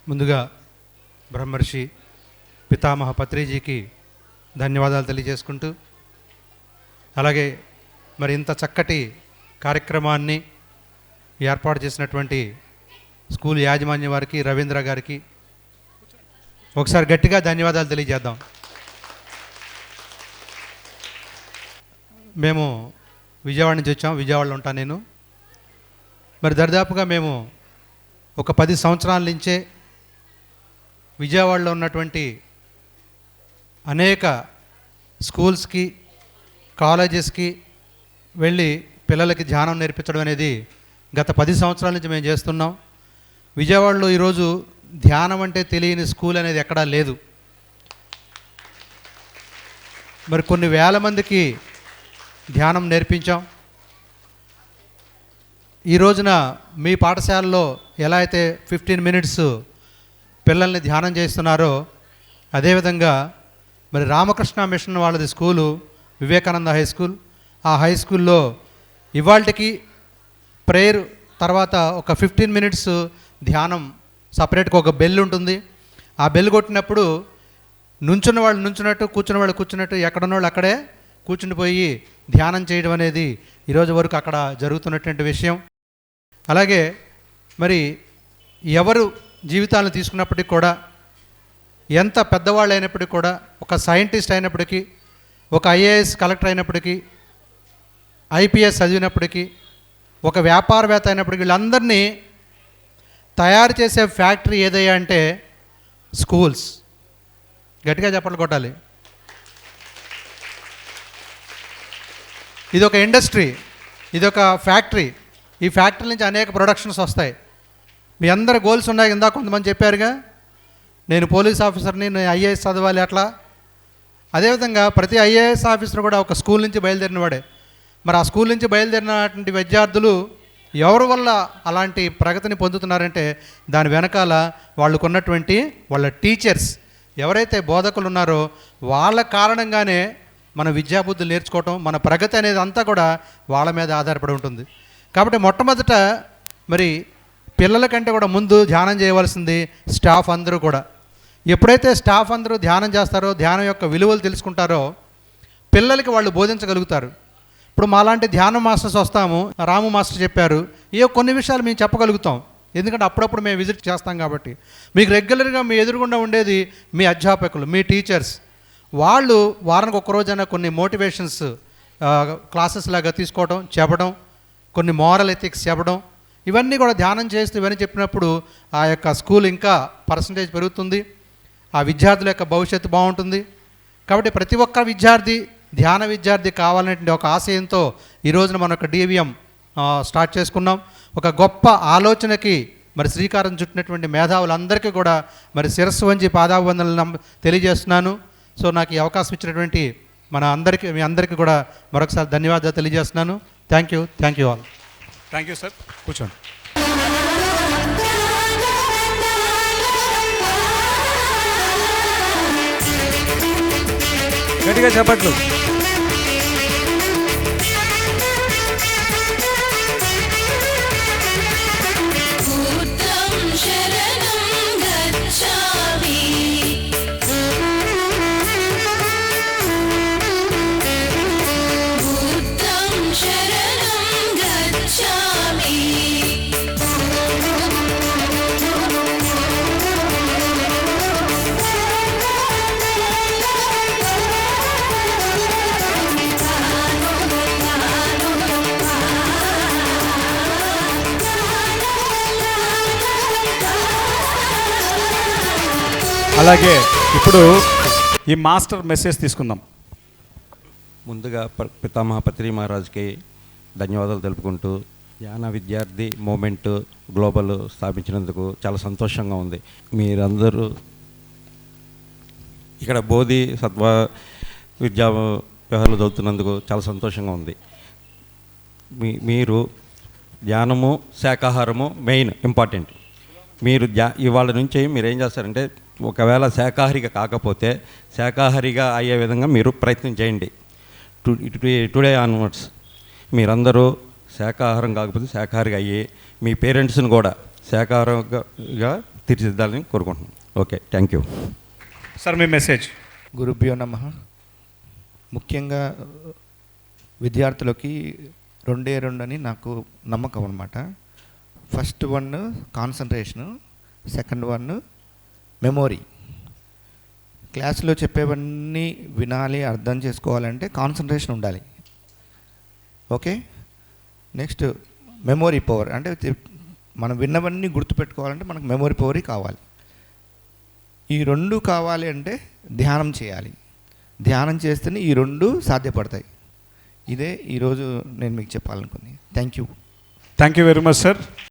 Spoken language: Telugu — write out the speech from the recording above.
ముందుగా బ్రహ్మర్షి పితామహ పత్రిజీకి ధన్యవాదాలు తెలియజేసుకుంటూ, అలాగే మరి ఇంత చక్కటి కార్యక్రమాన్ని ఏర్పాటు చేసినటువంటి స్కూల్ యాజమాన్యం వారికి, రవీంద్ర గారికి ఒకసారి గట్టిగా ధన్యవాదాలు తెలియజేద్దాం. మేము విజయవాడ నుంచి వచ్చాం, విజయవాడలో ఉంటాను నేను. మరి దరిదాపుగా మేము ఒక 10 సంవత్సరాల నుంచే విజయవాడలో ఉన్నటువంటి అనేక స్కూల్స్కి, కాలేజెస్కి వెళ్ళి పిల్లలకి ధ్యానం నేర్పించడం అనేది గత 10 సంవత్సరాల నుంచి మేము చేస్తున్నాం. విజయవాడలో ఈరోజు ధ్యానం అంటే తెలియని స్కూల్ అనేది ఎక్కడా లేదు. మరి కొన్ని వేల మందికి ధ్యానం నేర్పించాం. ఈ రోజున మీ పాఠశాలలో ఎలా అయితే 15 మినిట్స్ పిల్లల్ని ధ్యానం చేస్తున్నారో, అదేవిధంగా మరి రామకృష్ణ మిషన్ వాళ్ళది స్కూలు వివేకానంద హై స్కూల్. ఆ హై స్కూల్లో ఇవాళకి ప్రేయర్ తర్వాత ఒక 15 మినిట్స్ ధ్యానం సపరేట్గా ఒక బెల్ ఉంటుంది. ఆ బెల్ కొట్టినప్పుడు నుంచున్న వాళ్ళు నుంచున్నట్టు, కూర్చున్న వాళ్ళు కూర్చున్నట్టు, ఎక్కడున్న వాళ్ళు అక్కడే కూర్చునిపోయి ధ్యానం చేయడం అనేది ఈరోజు వరకు అక్కడ జరుగుతున్నటువంటి విషయం. అలాగే మరి ఎవరు జీవితాలను తీసుకున్నప్పటికీ కూడా, ఎంత పెద్దవాళ్ళు అయినప్పటికీ కూడా, ఒక సైంటిస్ట్ అయినప్పటికీ, ఒక ఐఏఎస్ కలెక్టర్ అయినప్పటికీ, ఐపీఎస్ చదివినప్పటికీ, ఒక వ్యాపారవేత్త అయినప్పటికీ, వీళ్ళందరినీ తయారు చేసే ఫ్యాక్టరీ ఏదయ్యా అంటే స్కూల్స్. గట్టిగా చప్పట్లు కొట్టాలి. ఇదొక ఇండస్ట్రీ, ఇదొక ఫ్యాక్టరీ. ఈ ఫ్యాక్టరీ నుంచి అనేక ప్రొడక్షన్స్ వస్తాయి. మీ అందరి గోల్స్ ఉన్నాయి. ఇందాక కొంతమంది చెప్పారుగా, నేను పోలీస్ ఆఫీసర్ని, నేను ఐఏఎస్ చదవాలి అట్లా. అదేవిధంగా ప్రతి ఐఏఎస్ ఆఫీసర్ కూడా ఒక స్కూల్ నుంచి బయలుదేరిన వాడే. మరి ఆ స్కూల్ నుంచి బయలుదేరినటువంటి విద్యార్థులు ఎవరి వల్ల అలాంటి ప్రగతిని పొందుతున్నారంటే దాని వెనకాల వాళ్ళకున్నటువంటి వాళ్ళ టీచర్స్, ఎవరైతే బోధకులు ఉన్నారో వాళ్ళ కారణంగానే మన విద్యాబుద్ధులు నేర్చుకోవటం, మన ప్రగతి అనేది అంతా కూడా వాళ్ళ మీద ఆధారపడి ఉంటుంది. కాబట్టి మొట్టమొదట మరి పిల్లల కంటే కూడా ముందు ధ్యానం చేయవలసింది స్టాఫ్ అందరూ కూడా. ఎప్పుడైతే స్టాఫ్ అందరూ ధ్యానం చేస్తారో, ధ్యానం యొక్క విలువలు తెలుసుకుంటారో, పిల్లలకి వాళ్ళు బోధించగలుగుతారు. ఇప్పుడు మాలాంటి ధ్యానం మాస్టర్స్ వస్తాము, రాము మాస్టర్ చెప్పారు, కొన్ని విషయాలు మేము చెప్పగలుగుతాం, ఎందుకంటే అప్పుడప్పుడు మేము విజిట్ చేస్తాం కాబట్టి. మీకు రెగ్యులర్గా మీ ఎదురుగుండా ఉండేది మీ అధ్యాపకులు, మీ టీచర్స్. వాళ్ళు వారానికి ఒక్కరోజైనా కొన్ని మోటివేషన్స్ క్లాసెస్ లాగా తీసుకోవడం, చెప్పడం, కొన్ని మోరల్ ఎథిక్స్ చెప్పడం, ఇవన్నీ కూడా ధ్యానం చేస్తూ ఇవన్నీ చెప్పినప్పుడు ఆ యొక్క స్కూల్ ఇంకా పర్సంటేజ్ పెరుగుతుంది, ఆ విద్యార్థుల యొక్క భవిష్యత్తు బాగుంటుంది. కాబట్టి ప్రతి ఒక్క విద్యార్థి ధ్యాన విద్యార్థి కావాలనేటువంటి ఒక ఆశయంతో ఈ రోజున మనం ఒక DVM స్టార్ట్ చేసుకున్నాం. ఒక గొప్ప ఆలోచనకి మరి శ్రీకారం చుట్టినటువంటి మేధావులందరికీ కూడా మరి శిరస్సు వంచి పాదాభివందనలు తెలియజేస్తున్నాను. సో నాకు ఈ అవకాశం ఇచ్చినటువంటి మీ అందరికీ కూడా మరొకసారి ధన్యవాదాలు తెలియజేస్తున్నాను. Thank you all. Thank you sir. కూర్చోండి. గట్టిగా చెప్పట్లు. అలాగే ఇప్పుడు ఈ మాస్టర్ మెసేజ్ తీసుకుందాం. ముందుగా పితామహ పత్రి మహారాజ్కి ధన్యవాదాలు తెలుపుకుంటూ, ధ్యాన విద్యార్థి మూమెంట్ గ్లోబల్ స్థాపించినందుకు చాలా సంతోషంగా ఉంది. మీరందరూ ఇక్కడ బోధి సత్వ విద్యా వ్యవహారాలు చదువుతున్నందుకు చాలా సంతోషంగా ఉంది. మీరు ధ్యానము, శాకాహారము మెయిన్ ఇంపార్టెంట్. మీరు ఇవాళ నుంచి మీరు ఏం చేస్తారంటే, ఒకవేళ శాకాహారిగా కాకపోతే శాకాహారిగా అయ్యే విధంగా మీరు ప్రయత్నం చేయండి. టుడే ఆన్వర్డ్స్ మీరందరూ శాకాహారం కాకపోతే శాకాహారిగా అయ్యి మీ పేరెంట్స్ని కూడా శాకాహారంగా తీర్చిదిద్దాలని కోరుకుంటున్నాను. Okay, thank you. Sir me message. గురుభ్యో నమః. ముఖ్యంగా విద్యార్థులకి 2 అని నాకు నమ్మకం అనమాట. First 1 concentration, second 1 memory. క్లాస్లో చెప్పేవన్నీ వినాలి, అర్థం చేసుకోవాలంటే కాన్సన్ట్రేషన్ ఉండాలి. ఓకే, నెక్స్ట్ మెమొరీ పవర్, అంటే మనం విన్నవన్నీ గుర్తుపెట్టుకోవాలంటే మనకు మెమొరీ పవర్ కావాలి. ఈ 2 కావాలి అంటే ధ్యానం చేయాలి. ధ్యానం చేస్తేనే ఈ 2 సాధ్యపడతాయి. ఇదే ఈరోజు నేను మీకు చెప్పాలనుకుంది. Thank you. Thank you very much sir.